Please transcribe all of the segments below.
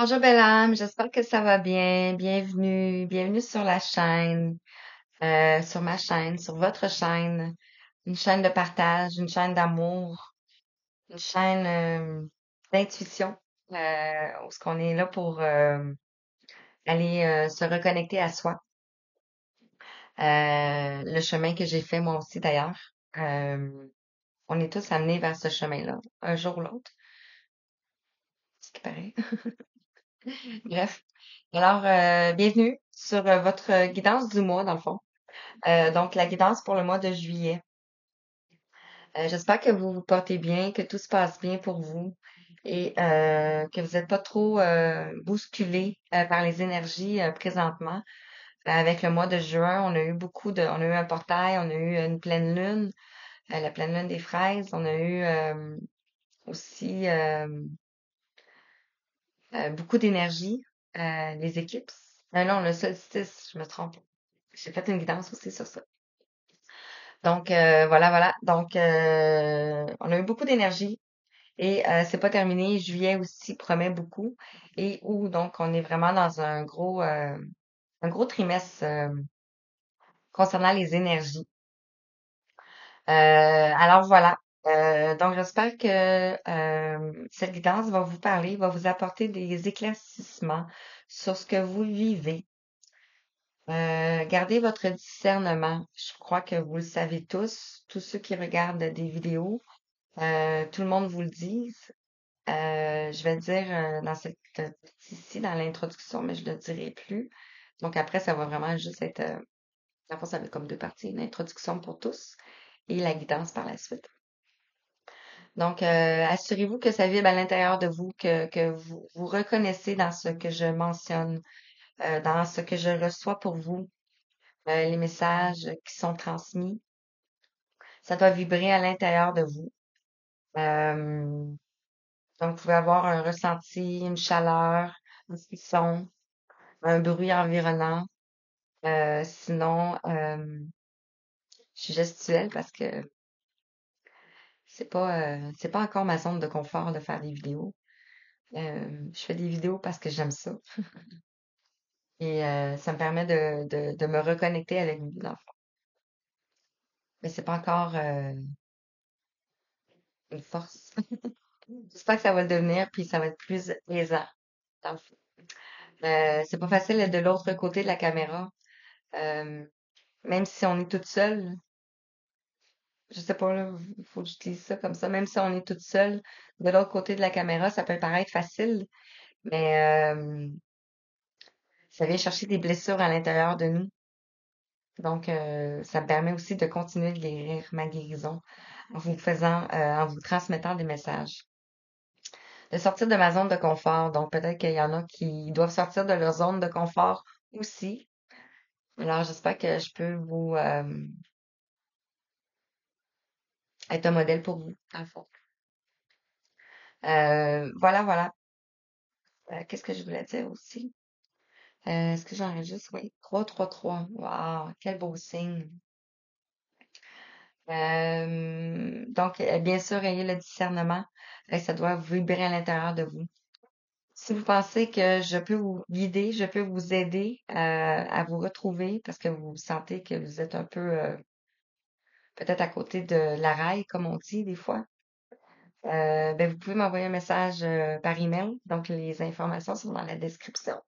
Bonjour belle âme, j'espère que ça va bien. Bienvenue sur la chaîne, sur ma chaîne, sur votre chaîne, une chaîne de partage, une chaîne d'amour, une chaîne d'intuition, où ce qu'on est là pour aller se reconnecter à soi. Le chemin que j'ai fait moi aussi d'ailleurs. Euh, on est tous amenés vers ce chemin-là, un jour ou l'autre, ce qui paraît. Bref. Alors, bienvenue sur votre guidance du mois, dans le fond. Donc, la guidance pour le mois de juillet. J'espère que vous vous portez bien, que tout se passe bien pour vous et que vous n'êtes pas trop bousculé par les énergies présentement. Avec le mois de juin, on a eu un portail, on a eu une pleine lune, la pleine lune des fraises. On a eu aussi beaucoup d'énergie, les éclipses. Non, le solstice, je me trompe. J'ai fait une guidance aussi sur ça. Donc voilà. Donc on a eu beaucoup d'énergie et c'est pas terminé. Juillet aussi promet beaucoup et où donc on est vraiment dans un gros trimestre concernant les énergies. Alors voilà. Donc j'espère que cette guidance va vous parler, va vous apporter des éclaircissements sur ce que vous vivez. Gardez votre discernement. Je crois que vous le savez tous ceux qui regardent des vidéos. Tout le monde vous le dit. Je vais le dire dans cette ici dans l'introduction, mais je le dirai plus. Donc après, ça va vraiment juste être, dans le fond, ça va être comme deux parties, une introduction pour tous et la guidance par la suite. Donc, assurez-vous que ça vibre à l'intérieur de vous, que vous vous reconnaissez dans ce que je mentionne, dans ce que je reçois pour vous, les messages qui sont transmis. Ça doit vibrer à l'intérieur de vous. Euh, donc, vous pouvez avoir un ressenti, une chaleur, un frisson, un bruit environnant. Sinon, je suis gestuelle parce que c'est pas encore ma zone de confort de faire des vidéos. Je fais des vidéos parce que j'aime ça et ça me permet de me reconnecter avec vous, dans le fond. Mais c'est pas encore une force. J'espère que ça va le devenir, puis ça va être plus aisant, dans le fond. C'est pas facile d'être de l'autre côté de la caméra. Euh, Même si on est toute seule, je sais pas, là, il faut que j'utilise ça comme ça. Même si on est toute seule, de l'autre côté de la caméra, ça peut paraître facile, mais ça vient chercher des blessures à l'intérieur de nous. Donc, ça me permet aussi de continuer de guérir ma guérison en vous faisant, en vous transmettant des messages. De sortir de ma zone de confort. Donc, peut-être qu'il y en a qui doivent sortir de leur zone de confort aussi. Alors, j'espère que je peux vous être un modèle pour vous, dans le fond. Voilà. Qu'est-ce que je voulais dire aussi? Est-ce que j'enregistre? Oui. 333. Wow, quel beau signe. Donc, bien sûr, ayez le discernement. Ça doit vibrer à l'intérieur de vous. Si vous pensez que je peux vous guider, je peux vous aider à vous retrouver parce que vous sentez que vous êtes un peu peut-être à côté de la raille, comme on dit des fois, ben vous pouvez m'envoyer un message par email. Donc, les informations sont dans la description.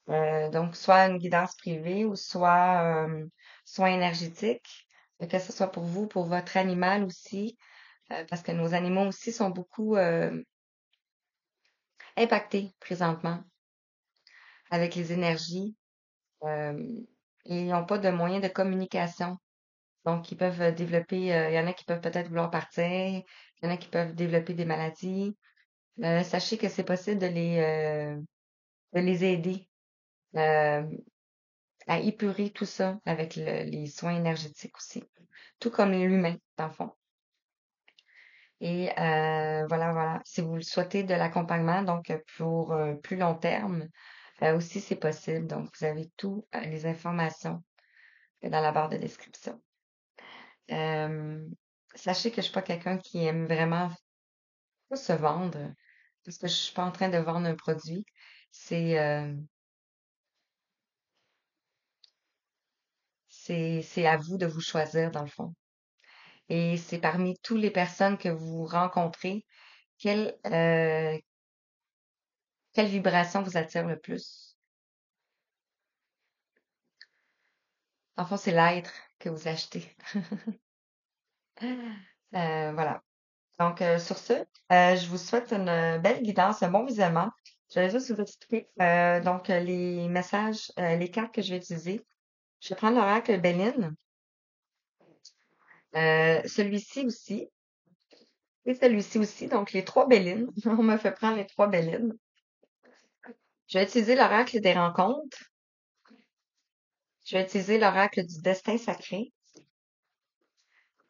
Donc, soit une guidance privée ou soit soin énergétique, que ce soit pour vous, pour votre animal aussi, parce que nos animaux aussi sont beaucoup impactés présentement avec les énergies. euh, Ils n'ont pas de moyens de communication. Donc, ils peuvent développer, il y en a qui peuvent peut-être vouloir partir, il y en a qui peuvent développer des maladies. Sachez que c'est possible de les aider euh, à épurer tout ça avec les soins énergétiques aussi, tout comme l'humain, dans le fond. Et voilà. Si vous le souhaitez de l'accompagnement, donc pour plus long terme, aussi c'est possible. Donc, vous avez tout les informations dans la barre de description. Euh, Sachez que je suis pas quelqu'un qui aime vraiment pas se vendre. parce que je suis pas en train de vendre un produit. C'est c'est à vous de vous choisir dans le fond. Et c'est parmi toutes les personnes que vous rencontrez, quelle quelle vibration vous attire le plus? En fond, c'est l'être que vous achetez. Voilà. Donc, sur ce, je vous souhaite une belle guidance, un bon visionnement. Je vais juste vous expliquer donc les messages, les cartes que je vais utiliser. Je vais prendre l'oracle Béline, celui-ci aussi, et celui-ci aussi, donc les trois Bélines. On m'a fait prendre les trois Bélines. Je vais utiliser l'oracle des rencontres. Je vais utiliser l'oracle du destin sacré.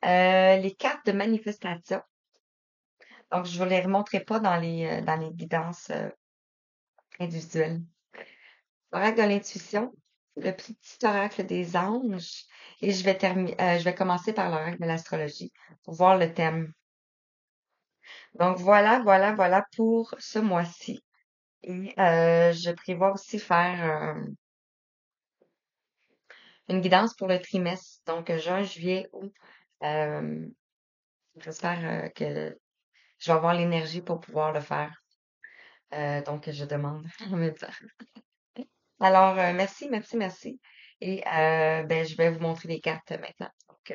Les cartes de manifestation. Donc, je ne vous les remontrerai pas dans les guidances individuelles. L'oracle de l'intuition, le petit oracle des anges, et je vais commencer par l'oracle de l'astrologie pour voir le thème. Donc voilà pour ce mois-ci. Et je prévois aussi faire une guidance pour le trimestre, donc juin, juillet, août. Euh, J'espère que je vais avoir l'énergie pour pouvoir le faire. Donc je demande en même temps. Alors, merci. Et ben, je vais vous montrer les cartes maintenant. Donc,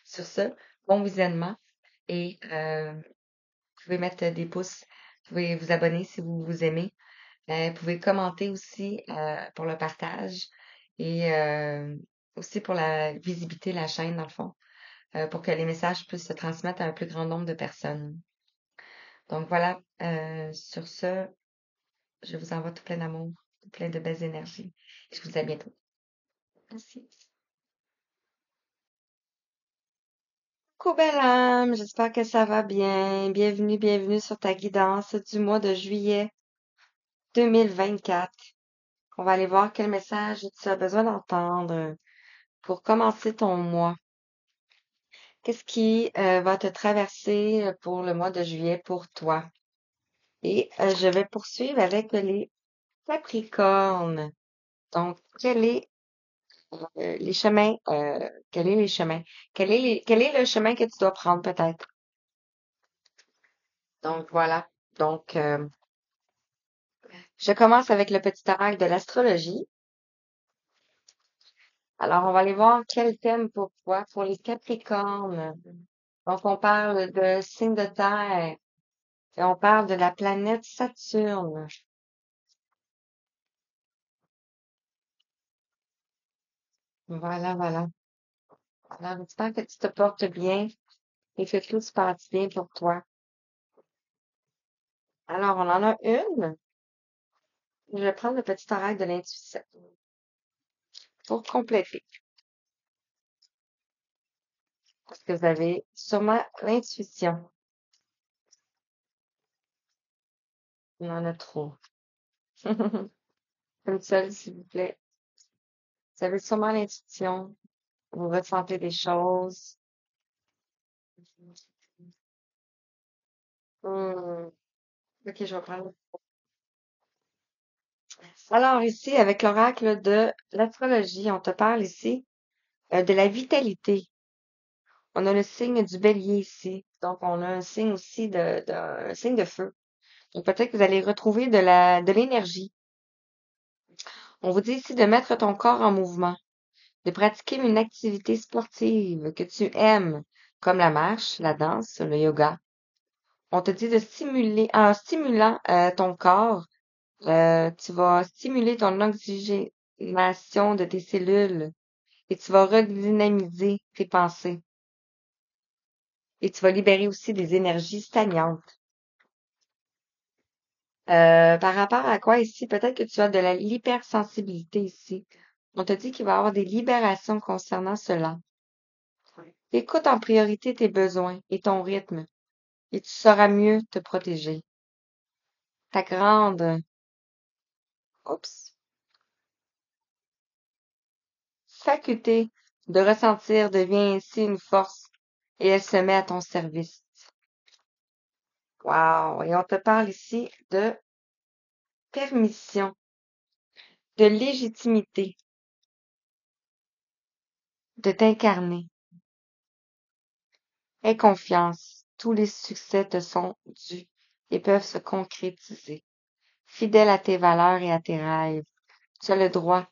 sur ce, bon visionnement. Et vous pouvez mettre des pouces. Vous pouvez vous abonner si vous vous aimez. Vous pouvez commenter aussi pour le partage et aussi pour la visibilité de la chaîne, dans le fond, pour que les messages puissent se transmettre à un plus grand nombre de personnes. Donc voilà, sur ce, je vous envoie tout plein d'amour, tout plein de belles énergies. Et je vous dis à bientôt. Merci. Coucou belle âme, j'espère que ça va bien. Bienvenue sur ta guidance du mois de juillet 2024. On va aller voir quel message tu as besoin d'entendre pour commencer ton mois. Qu'est-ce qui va te traverser pour le mois de juillet pour toi? Et je vais poursuivre avec les Capricornes. Donc, les chemins, quel est les chemins? Quel est le chemin que tu dois prendre peut-être? Donc, voilà. Donc, je commence avec le petit oracle de l'astrologie. Alors, on va aller voir quel thème pour toi, pour les Capricornes. Donc, on parle de signe de terre et on parle de la planète Saturne. Voilà. Alors, j'espère que tu te portes bien et que tout se passe bien pour toi. Alors, on en a une. Je vais prendre le petit oracle de l'intuition pour compléter. Parce que vous avez sûrement l'intuition. Il y en a trop. Une seule, s'il vous plaît. Vous avez sûrement l'intuition. Vous ressentez des choses. Hmm. Ok, je vais prendre. Alors ici, avec l'oracle de l'astrologie, on te parle ici de la vitalité. On a le signe du bélier ici. Donc, on a un signe aussi un signe de feu. Donc, peut-être que vous allez retrouver de l'énergie. On vous dit ici de mettre ton corps en mouvement, de pratiquer une activité sportive que tu aimes, comme la marche, la danse, le yoga. On te dit de stimuler, en stimulant ton corps, tu vas stimuler ton oxygénation de tes cellules et tu vas redynamiser tes pensées. Et tu vas libérer aussi des énergies stagnantes. Par rapport à quoi ici? Peut-être que tu as de l'hypersensibilité ici. On te dit qu'il va y avoir des libérations concernant cela. Écoute en priorité tes besoins et ton rythme, et tu sauras mieux te protéger. Ta grande, oups, faculté de ressentir devient ainsi une force et elle se met à ton service. Wow! Et on te parle ici de permission, de légitimité, de t'incarner. Aie confiance. Tous les succès te sont dus et peuvent se concrétiser. Fidèle à tes valeurs et à tes rêves, tu as le droit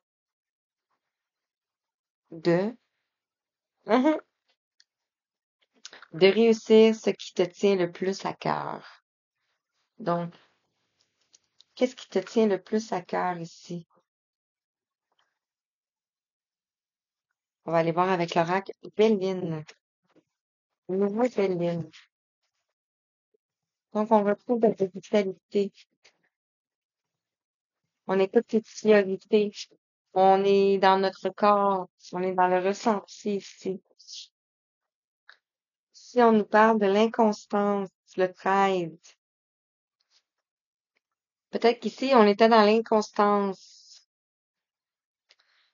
de, Mhm. de réussir ce qui te tient le plus à cœur. Donc, qu'est-ce qui te tient le plus à cœur ici? On va aller voir avec l'oracle Béline. Le nouveau Béline. Donc, on retrouve de la vitalité. On écoute les priorités. On est dans notre corps. On est dans le ressenti ici. Si on nous parle de l'inconstance, le 13, peut-être qu'ici, on était dans l'inconstance.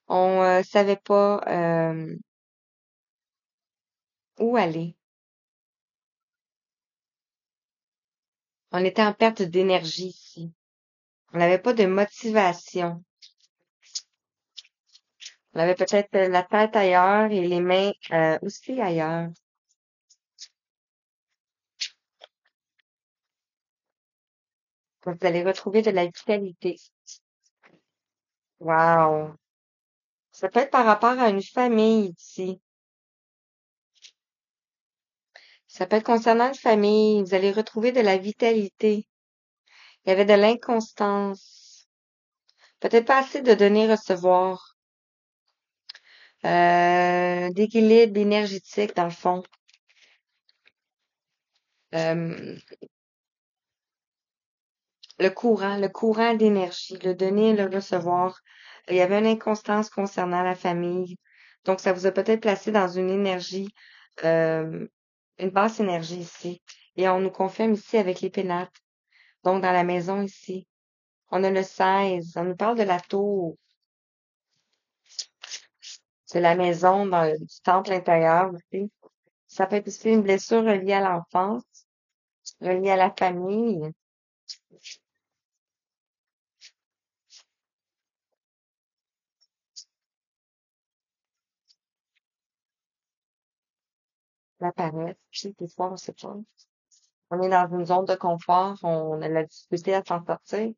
On savait pas où aller. On était en perte d'énergie ici. On n'avait pas de motivation. On avait peut-être la tête ailleurs et les mains aussi ailleurs. Donc, vous allez retrouver de la vitalité. Wow! Ça peut être par rapport à une famille ici. Ça peut être concernant une famille. Vous allez retrouver de la vitalité. Il y avait de l'inconstance. Peut-être pas assez de donner-recevoir. D'équilibre énergétique, dans le fond. Euh, le courant d'énergie, le donner et le recevoir. Il y avait une inconstance concernant la famille. Donc, ça vous a peut-être placé dans une énergie, euh, une basse énergie ici. Et on nous confirme ici avec les pénates. Donc, dans la maison ici. On a le 16. On nous parle de la tour, de la maison, du temple intérieur aussi. Ça peut être aussi une blessure reliée à l'enfance, reliée à la famille. La paresse, des fois, on sait pas. On est dans une zone de confort, on a la difficulté à s'en sortir.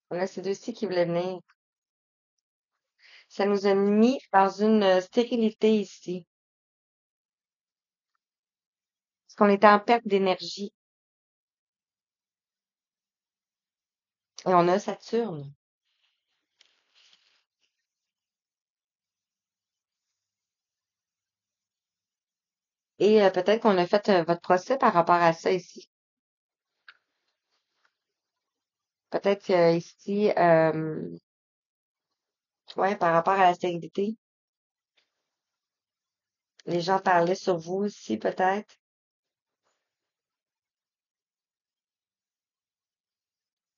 Là, c'est deux-ci qui voulaient venir. Ça nous a mis dans une stérilité ici. Parce qu'on était en perte d'énergie. Et on a Saturne. Et peut-être qu'on a fait votre procès par rapport à ça ici. Peut-être que ici, ouais, par rapport à la stérilité, les gens parlaient sur vous ici, peut-être,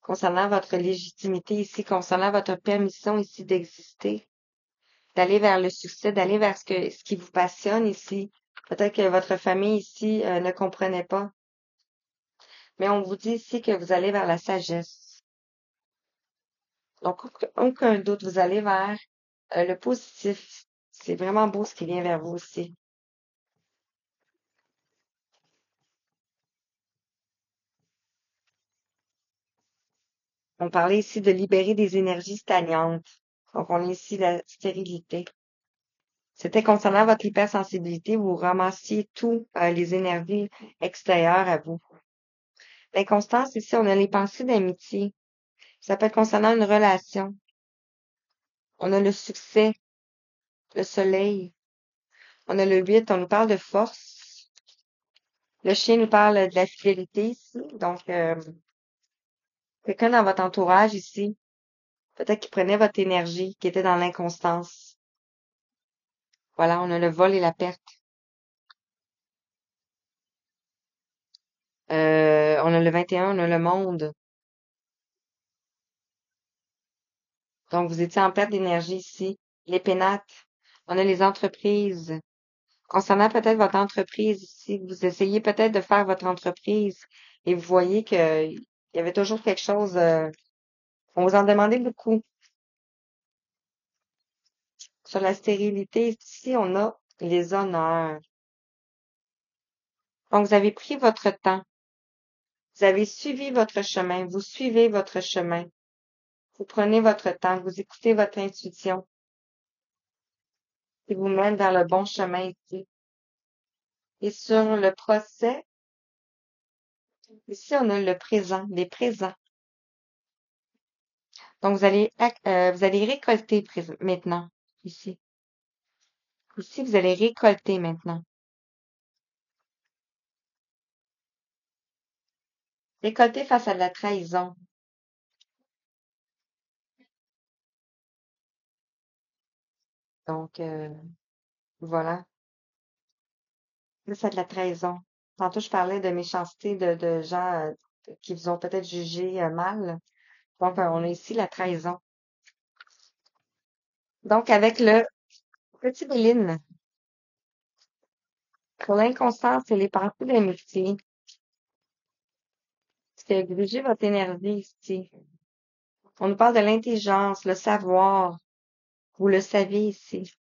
concernant votre légitimité ici, concernant votre permission ici d'exister, d'aller vers le succès, d'aller vers ce qui vous passionne ici. Peut-être que votre famille ici ne comprenait pas, mais on vous dit ici que vous allez vers la sagesse. Donc, aucun doute, vous allez vers le positif. C'est vraiment beau ce qui vient vers vous aussi. On parlait ici de libérer des énergies stagnantes. Donc, on est ici la stérilité. C'était concernant votre hypersensibilité, vous ramassiez tout les énergies extérieures à vous. L'inconstance, ici, on a les pensées d'amitié. Ça peut être concernant une relation. On a le succès, le soleil. On a le 8, on nous parle de force. Le chien nous parle de la fidélité ici. Donc, quelqu'un dans votre entourage ici, peut-être qui prenait votre énergie, qui était dans l'inconstance. Voilà, on a le vol et la perte. On a le 21, on a le monde. Donc, vous étiez en perte d'énergie ici. Les pénates. On a les entreprises Concernant peut-être votre entreprise ici, vous essayez peut-être de faire votre entreprise et vous voyez que il y avait toujours quelque chose, on vous en demandait beaucoup. Sur la stérilité, ici, on a les honneurs. Donc, vous avez pris votre temps. Vous avez suivi votre chemin. Vous suivez votre chemin. Vous prenez votre temps. Vous écoutez votre intuition qui vous mène dans le bon chemin ici. Et sur le procès, ici, on a le présent, les présents. Donc, vous allez récolter maintenant, ici. Ici, vous allez récolter maintenant. Récolter face à de la trahison. Donc, voilà. Là, c'est de la trahison. Tantôt, je parlais de méchanceté de gens qui vous ont peut-être jugé mal. Donc, on a ici la trahison. Donc, avec le petit Béline, pour l'inconstance et les pensées d'amitié, c'est diriger votre énergie ici. On nous parle de l'intelligence, le savoir. Vous le savez ici.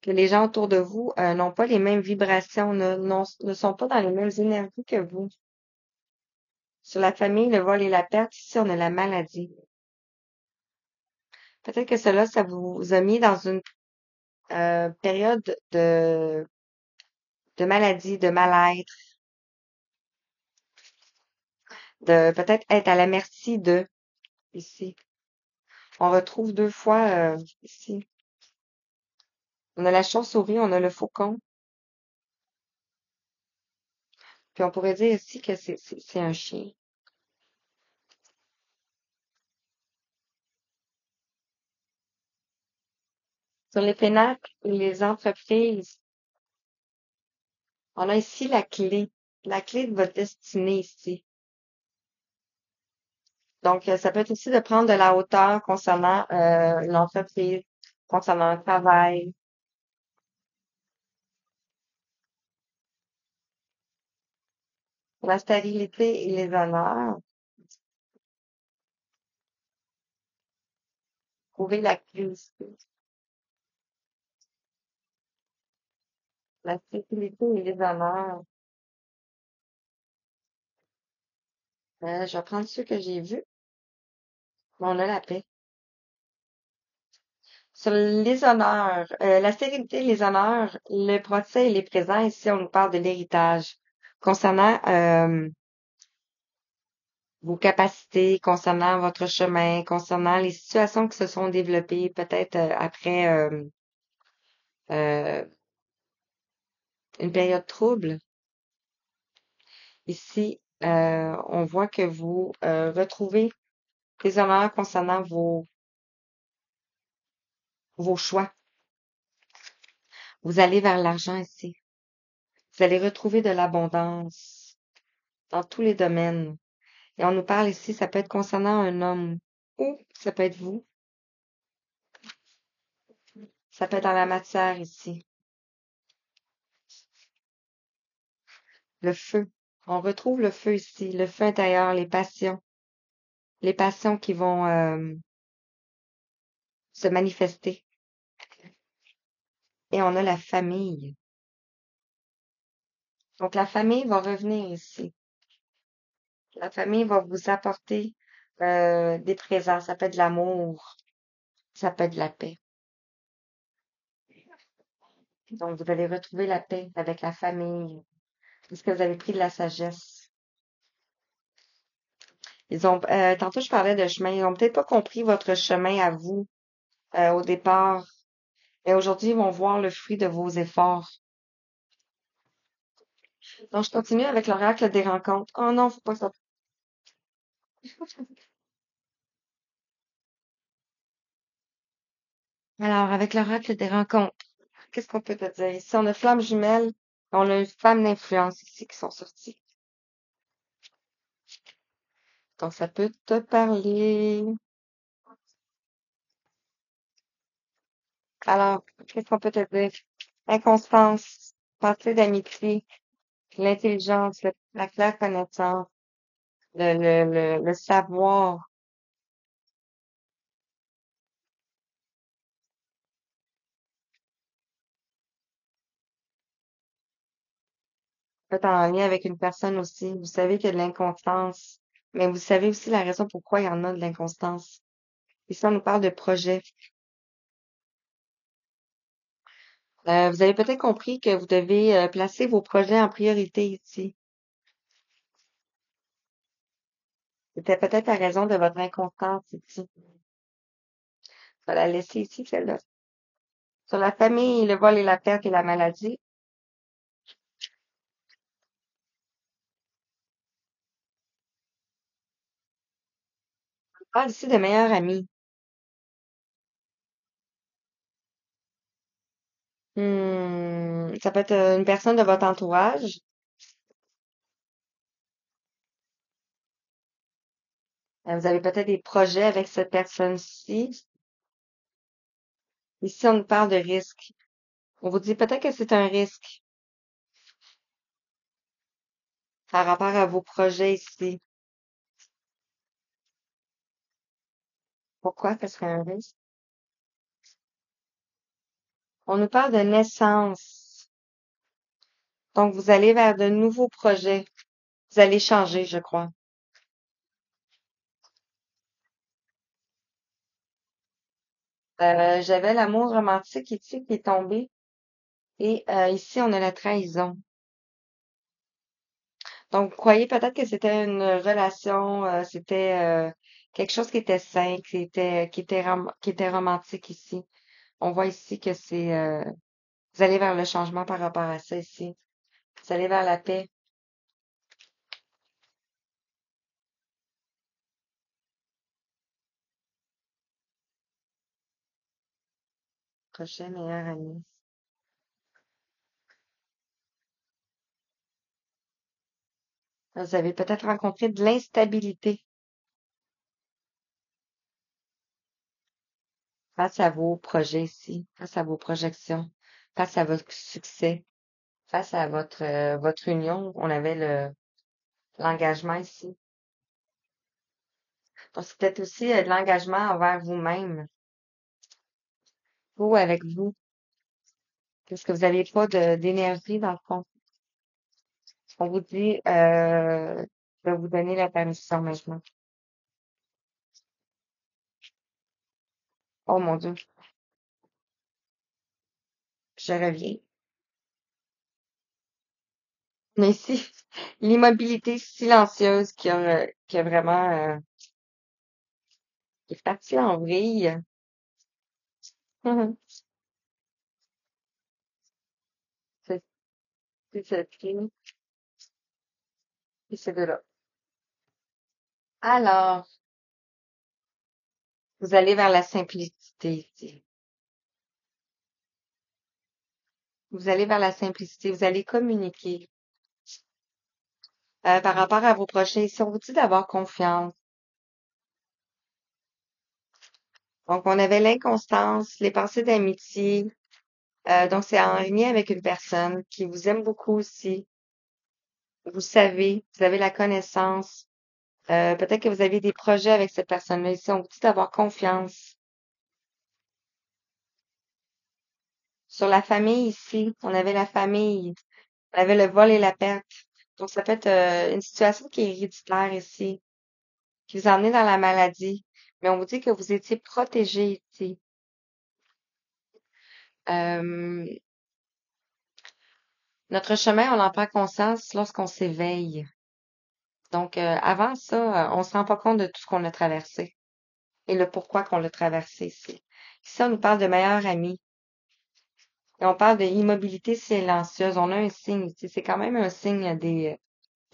Que les gens autour de vous n'ont pas les mêmes vibrations, ne sont pas dans les mêmes énergies que vous. Sur la famille, le vol et la perte, ici, on a la maladie. Peut-être que cela, ça vous a mis dans une période de maladie, de mal-être, de peut-être être à la merci de, ici. On retrouve deux fois ici. On a la chauve-souris, on a le faucon. Puis on pourrait dire aussi que c'est un chien. Sur les pénacles et les entreprises, on a ici la clé de votre destinée ici. Donc, ça peut être aussi de prendre de la hauteur concernant l'entreprise, concernant le travail, la stabilité et les honneurs. Trouver la clé ici. La sécurité et les honneurs. Je vais prendre ceux que j'ai vus. On a la paix. Sur les honneurs, la stérilité, les honneurs, le procès et les présents, ici, on nous parle de l'héritage. Concernant vos capacités, concernant votre chemin, concernant les situations qui se sont développées peut-être après euh, une période trouble. Ici, on voit que vous retrouvez des honneurs concernant vos choix. Vous allez vers l'argent ici. Vous allez retrouver de l'abondance dans tous les domaines. Et on nous parle ici, ça peut être concernant un homme ou ça peut être vous. Ça peut être dans la matière ici. Le feu. On retrouve le feu ici, le feu intérieur, les passions qui vont se manifester. Et on a la famille. Donc la famille va revenir ici. La famille va vous apporter des présents. Ça peut être de l'amour, ça peut être de la paix. Donc vous allez retrouver la paix avec la famille. Est-ce que vous avez pris de la sagesse? Tantôt je parlais de chemin. Ils ont peut-être pas compris votre chemin à vous au départ. Et aujourd'hui, ils vont voir le fruit de vos efforts. Donc, je continue avec l'oracle des rencontres. Oh non, faut pas ça. Alors, avec l'oracle des rencontres, qu'est-ce qu'on peut te dire? Ici, on a flamme jumelle. On a une femme d'influence ici qui sont sorties. Donc, ça peut te parler. Alors, qu'est-ce qu'on peut te dire? L'inconstance, pensée d'amitié, l'intelligence, la claire connaissance, le savoir, peut-être en lien avec une personne aussi. Vous savez qu'il y a de l'inconstance, mais vous savez aussi la raison pourquoi il y en a de l'inconstance. Ici, on nous parle de projet. Vous avez peut-être compris que vous devez placer vos projets en priorité ici. C'était peut-être la raison de votre inconstance ici. Je vais la laisser ici, celle-là. Sur la famille, le vol et la perte et la maladie. On parle ici de meilleurs amis. Ça peut être une personne de votre entourage. Vous avez peut-être des projets avec cette personne-ci. Ici, on nous parle de risque. On vous dit peut-être que c'est un risque par rapport à vos projets ici. Pourquoi ce serait un risque? On nous parle de naissance. Donc, vous allez vers de nouveaux projets. Vous allez changer, je crois. J'avais l'amour romantique ici qui est tombé. Et ici, on a la trahison. Donc, vous croyez peut-être que c'était une relation, c'était quelque chose qui était sain, qui était romantique ici. On voit ici que vous allez vers le changement par rapport à ça ici. Vous allez vers la paix. Prochain meilleur ami. Vous avez peut-être rencontré de l'instabilité face à vos projets ici, face à vos projections, face à votre succès, face à votre union. On avait l'engagement ici. Donc, c'est peut-être aussi de l'engagement envers vous-même, vous avec vous, parce que vous n'avez pas d'énergie dans le fond. On vous dit de vous donner la permission maintenant. Oh mon Dieu, je reviens. Mais ici, l'immobilité silencieuse qui a vraiment qui est partie en vrille. C'est c'est cette fille et ce gars-là. Alors, vous allez vers la simplicité ici. Vous allez vers la simplicité. Vous allez communiquer par rapport à vos projets. Ici, on vous dit d'avoir confiance. Donc, on avait l'inconstance, les pensées d'amitié. Donc, c'est en lien avec une personne qui vous aime beaucoup aussi. Vous avez la connaissance. Peut-être que vous avez des projets avec cette personne-là ici. On vous dit d'avoir confiance. Sur la famille ici, on avait la famille. On avait le vol et la perte. Donc, ça peut être une situation qui est héréditaire ici, qui vous a emmené dans la maladie. Mais on vous dit que vous étiez protégé ici. Euh, Notre chemin, on en prend conscience lorsqu'on s'éveille. Donc, avant ça, on se rend pas compte de tout ce qu'on a traversé et le pourquoi qu'on l'a traversé ici. Ici, on nous parle de meilleurs amis et on parle de immobilité silencieuse. On a un signe ici. C'est quand même un signe des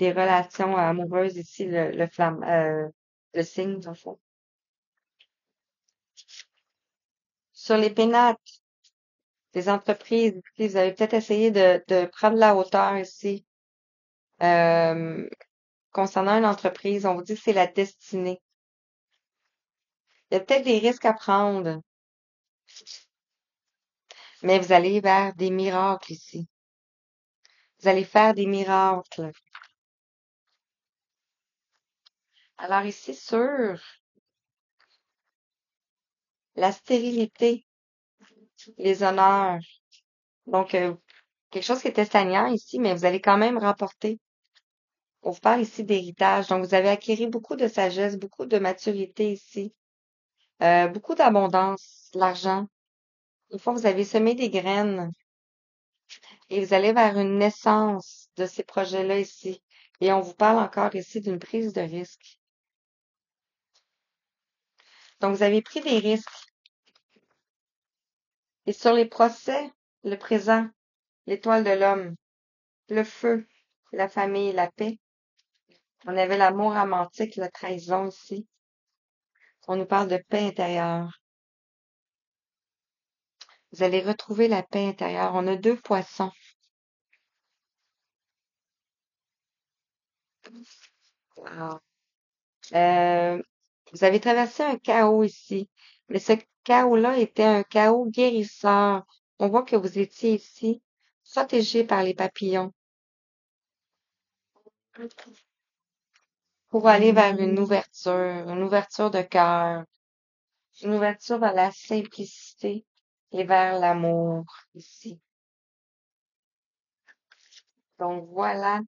relations amoureuses ici, le signe, dans le fond. Sur les pénates des entreprises, ici, vous avez peut-être essayé de prendre la hauteur ici. Euh, Concernant une entreprise, on vous dit que c'est la destinée. Il y a peut-être des risques à prendre. Mais vous allez vers des miracles ici. Vous allez faire des miracles. Alors ici, sur la stérilité, les honneurs. Donc, quelque chose qui était stagnant ici, mais vous allez quand même remporter. On vous parle ici d'héritage. Donc, vous avez acquis beaucoup de sagesse, beaucoup de maturité ici, beaucoup d'abondance, l'argent. Une fois, vous avez semé des graines et vous allez vers une naissance de ces projets-là ici. Et on vous parle encore ici d'une prise de risque. Donc, vous avez pris des risques. Et sur les procès, le présent, l'étoile de l'homme, le feu, la famille, la paix. On avait l'amour romantique, la trahison ici. On nous parle de paix intérieure. Vous allez retrouver la paix intérieure. On a deux poissons. Wow. Euh, vous avez traversé un chaos ici, mais ce chaos-là était un chaos guérisseur. On voit que vous étiez ici, protégé par les papillons, pour aller vers une ouverture de cœur, une ouverture vers la simplicité et vers l'amour ici. Donc voilà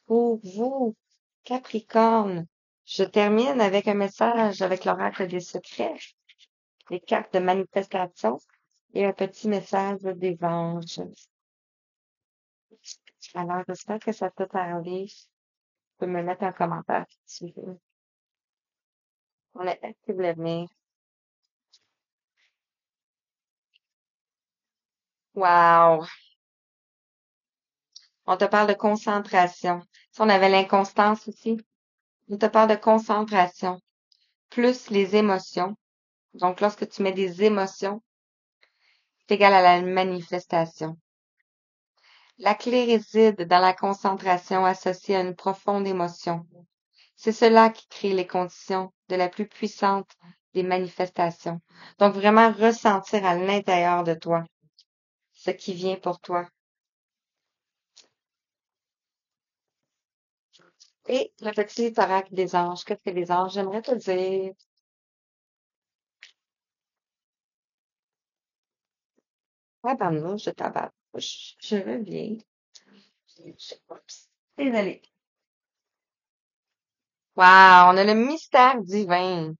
pour vous, Capricorne. Je termine avec un message avec l'oracle des secrets, les cartes de manifestation et un petit message des anges. Alors, j'espère que ça t'a parlé. Tu peux me mettre un commentaire si tu veux. On est active l'avenir. Wow! On te parle de concentration. Si on avait l'inconstance aussi, on te parle de concentration, plus les émotions. Donc, lorsque tu mets des émotions, c'est égal à la manifestation. La clé réside dans la concentration associée à une profonde émotion. C'est cela qui crée les conditions de la plus puissante des manifestations. Donc, vraiment ressentir à l'intérieur de toi ce qui vient pour toi. Et le petit oracle des anges. Qu'est-ce que les anges? J'aimerais te dire. Ouais, ben non, je tabac. Je reviens. Oups. Désolée. Wow, on a le mystère divin.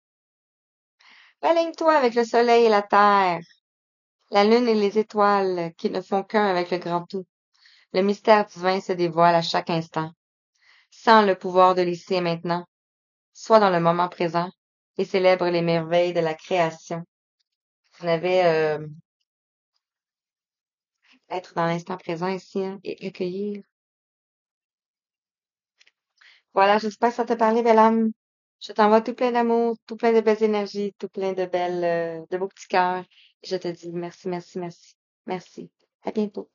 Aligne-toi avec le soleil et la terre, la lune et les étoiles qui ne font qu'un avec le grand tout. Le mystère divin se dévoile à chaque instant. Sens le pouvoir de l'ici et maintenant. Sois dans le moment présent et célèbre les merveilles de la création. On avait être dans l'instant présent ici hein, et accueillir. Voilà, j'espère que ça t'a parlé, belle âme. Je t'envoie tout plein d'amour, tout plein de belles énergies, tout plein de belles, de beaux petits cœurs. Et je te dis merci, merci, merci. Merci. À bientôt.